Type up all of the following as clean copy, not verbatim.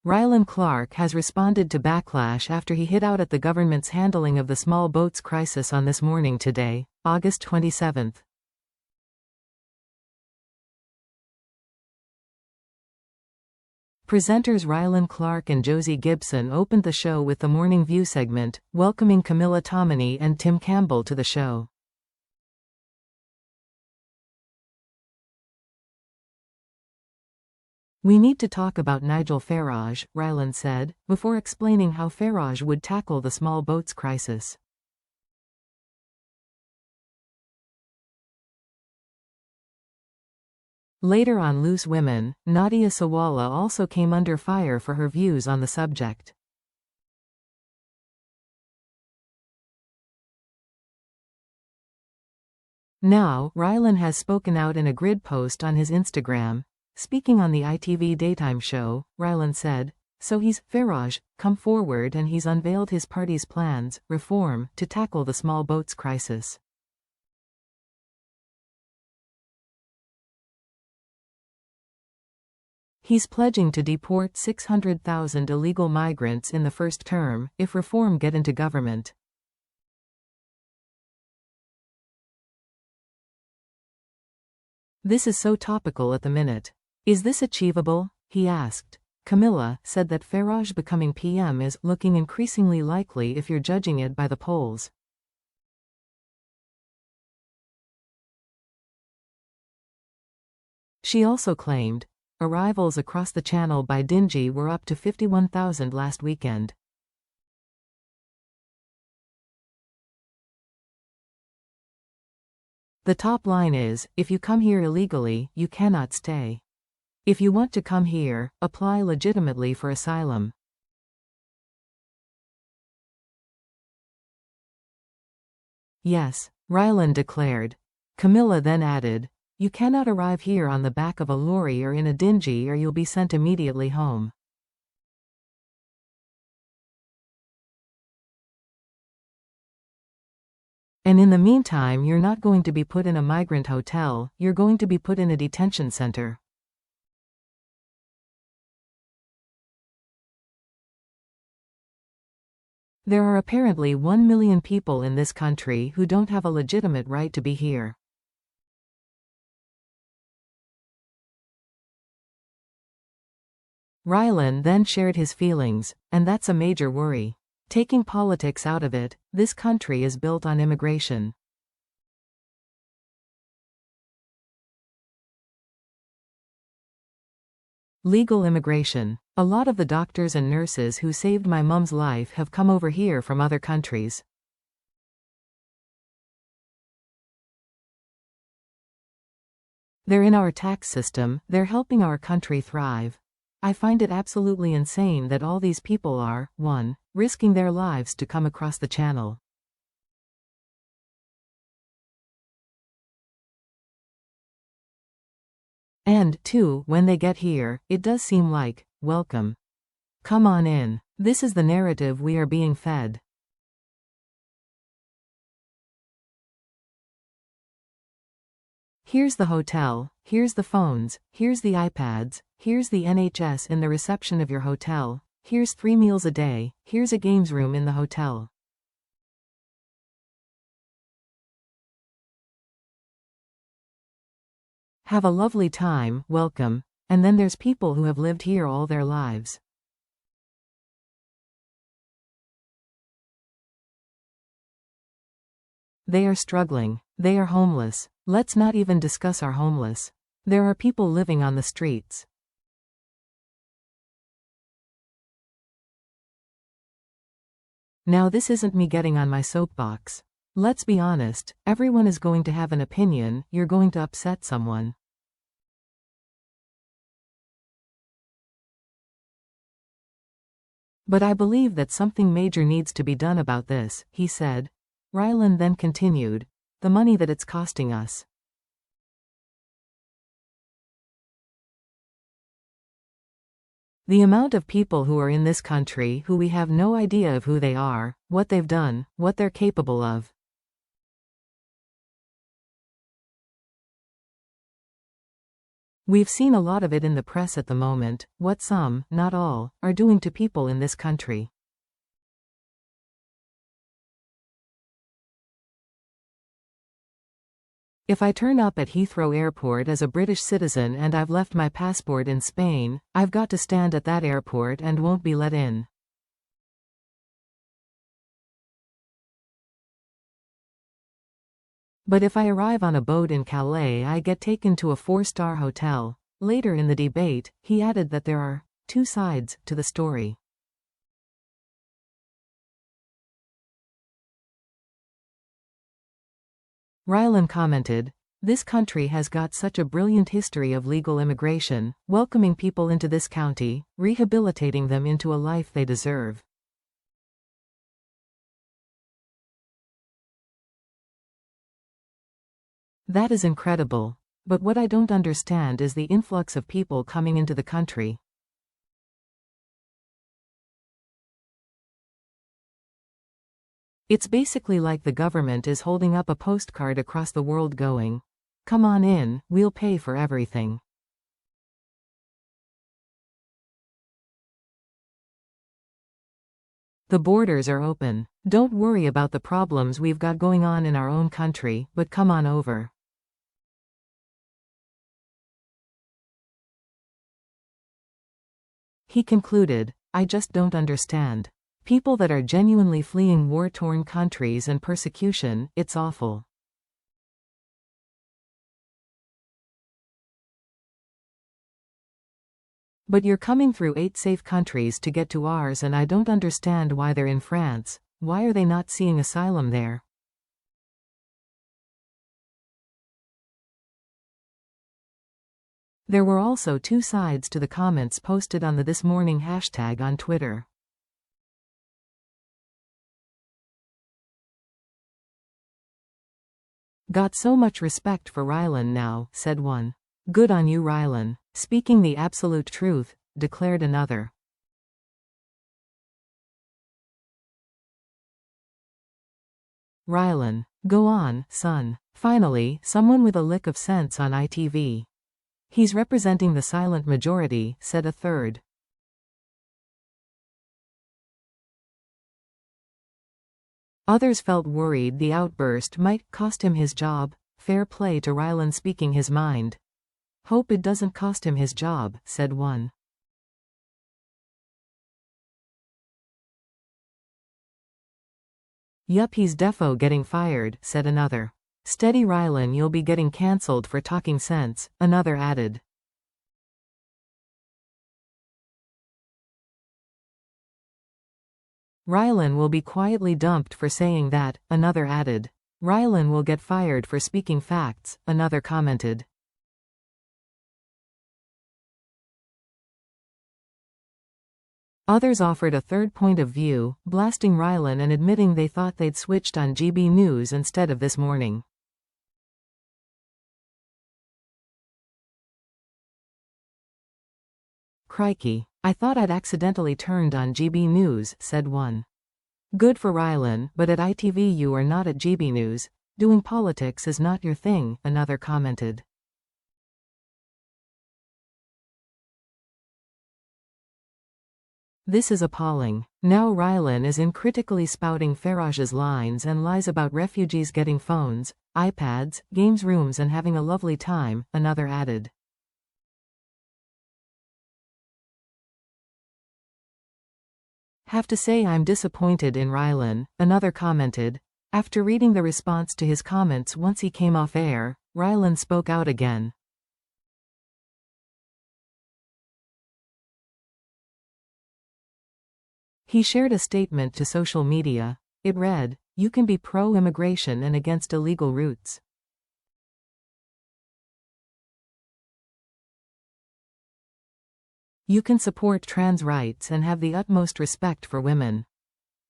Rylan Clark has responded to backlash after he hit out at the government's handling of the small boats crisis on This Morning Today, August 27. Presenters Rylan Clark and Josie Gibson opened the show with the Morning View segment, welcoming Camilla Tominey and Tim Campbell to the show. "We need to talk about Nigel Farage," Rylan said, before explaining how Farage would tackle the small boats crisis. Later on Loose Women, Nadia Sawalha also came under fire for her views on the subject. Now, Rylan has spoken out in a grid post on his Instagram. Speaking on the ITV daytime show, Rylan said, "So he's, Farage, come forward and he's unveiled his party's plans, reform, to tackle the small boats crisis. He's pledging to deport 600,000 illegal migrants in the first term, if reform get into government." "This is so topical at the minute. Is this achievable?" he asked. Camilla said that Farage becoming PM is looking increasingly likely if you're judging it by the polls. She also claimed, arrivals across the channel by Dingy were up to 51,000 last weekend. The top line is, if you come here illegally, you cannot stay. If you want to come here, apply legitimately for asylum. Yes, Rylan declared. Camilla then added, "You cannot arrive here on the back of a lorry or in a dinghy or you'll be sent immediately home." And in the meantime you're not going to be put in a migrant hotel, you're going to be put in a detention center. There are apparently 1 million people in this country who don't have a legitimate right to be here. Rylan then shared his feelings, and that's a major worry. Taking politics out of it, this country is built on immigration. Legal immigration. A lot of the doctors and nurses who saved my mum's life have come over here from other countries. They're in our tax system, they're helping our country thrive. I find it absolutely insane that all these people are, 1, risking their lives to come across the channel. And 2, when they get here, it does seem like, welcome. Come on in. This is the narrative we are being fed. Here's the hotel, here's the phones, here's the iPads, here's the NHS in the reception of your hotel, here's 3 meals a day, here's a games room in the hotel. Have a lovely time, welcome, and then there's people who have lived here all their lives. They are struggling, they are homeless. Let's not even discuss our homeless. There are people living on the streets. Now this isn't me getting on my soapbox. Let's be honest, everyone is going to have an opinion, you're going to upset someone. But I believe that something major needs to be done about this, he said. Rylan then continued, the money that it's costing us. The amount of people who are in this country who we have no idea of who they are, what they've done, what they're capable of. We've seen a lot of it in the press at the moment, what some, not all, are doing to people in this country. If I turn up at Heathrow Airport as a British citizen and I've left my passport in Spain, I've got to stand at that airport and won't be let in. But if I arrive on a boat in Calais, I get taken to a 4-star hotel. Later in the debate, he added that there are two sides to the story. Rylan commented, "This country has got such a brilliant history of legal immigration, welcoming people into this county, rehabilitating them into a life they deserve. That is incredible. But what I don't understand is the influx of people coming into the country. It's basically like the government is holding up a postcard across the world going, 'Come on in, we'll pay for everything.' The borders are open. Don't worry about the problems we've got going on in our own country, but come on over." He concluded, "I just don't understand. People that are genuinely fleeing war-torn countries and persecution, it's awful. But you're coming through 8 safe countries to get to ours, and I don't understand why they're in France. Why are they not seeing asylum there?" There were also two sides to the comments posted on the This Morning hashtag on Twitter. "Got so much respect for Rylan now," said one. "Good on you, Rylan. Speaking the absolute truth," declared another. Rylan, "Go on, son. Finally, someone with a lick of sense on ITV. He's representing the silent majority," said a third. Others felt worried the outburst might cost him his job. Fair play to Rylan speaking his mind. "Hope it doesn't cost him his job," said one. "Yup, he's defo getting fired," said another. "Steady Rylan, you'll be getting cancelled for talking sense," another added. "Rylan will be quietly dumped for saying that," another added. "Rylan will get fired for speaking facts," another commented. Others offered a third point of view, blasting Rylan and admitting they thought they'd switched on GB News instead of This Morning. "Crikey. I thought I'd accidentally turned on GB News," said one. "Good for Rylan, but at ITV you are not at GB News. Doing politics is not your thing," another commented. "This is appalling. Now Rylan is uncritically spouting Farage's lines and lies about refugees getting phones, iPads, games rooms and having a lovely time," another added. "Have to say I'm disappointed in Rylan," another commented. After reading the response to his comments once he came off air, Rylan spoke out again. He shared a statement to social media. It read, "You can be pro-immigration and against illegal routes. You can support trans rights and have the utmost respect for women."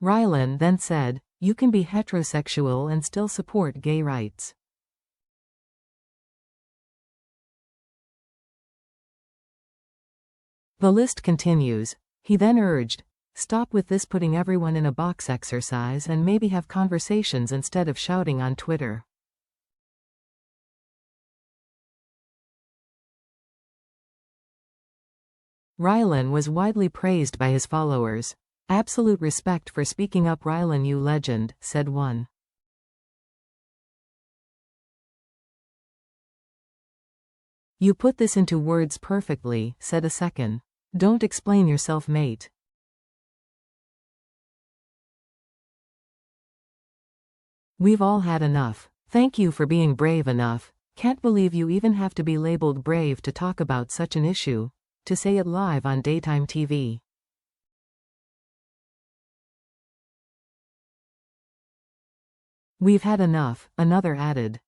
Rylan then said, "You can be heterosexual and still support gay rights." The list continues. He then urged, "Stop with this putting everyone in a box exercise and maybe have conversations instead of shouting on Twitter." Rylan was widely praised by his followers. Absolute respect for speaking up, Rylan, you legend, said one. You put this into words perfectly, said a second. Don't explain yourself, mate. We've all had enough. Thank you for being brave enough. Can't believe you even have to be labeled brave to talk about such an issue. To say it live on daytime TV. We've had enough, another added.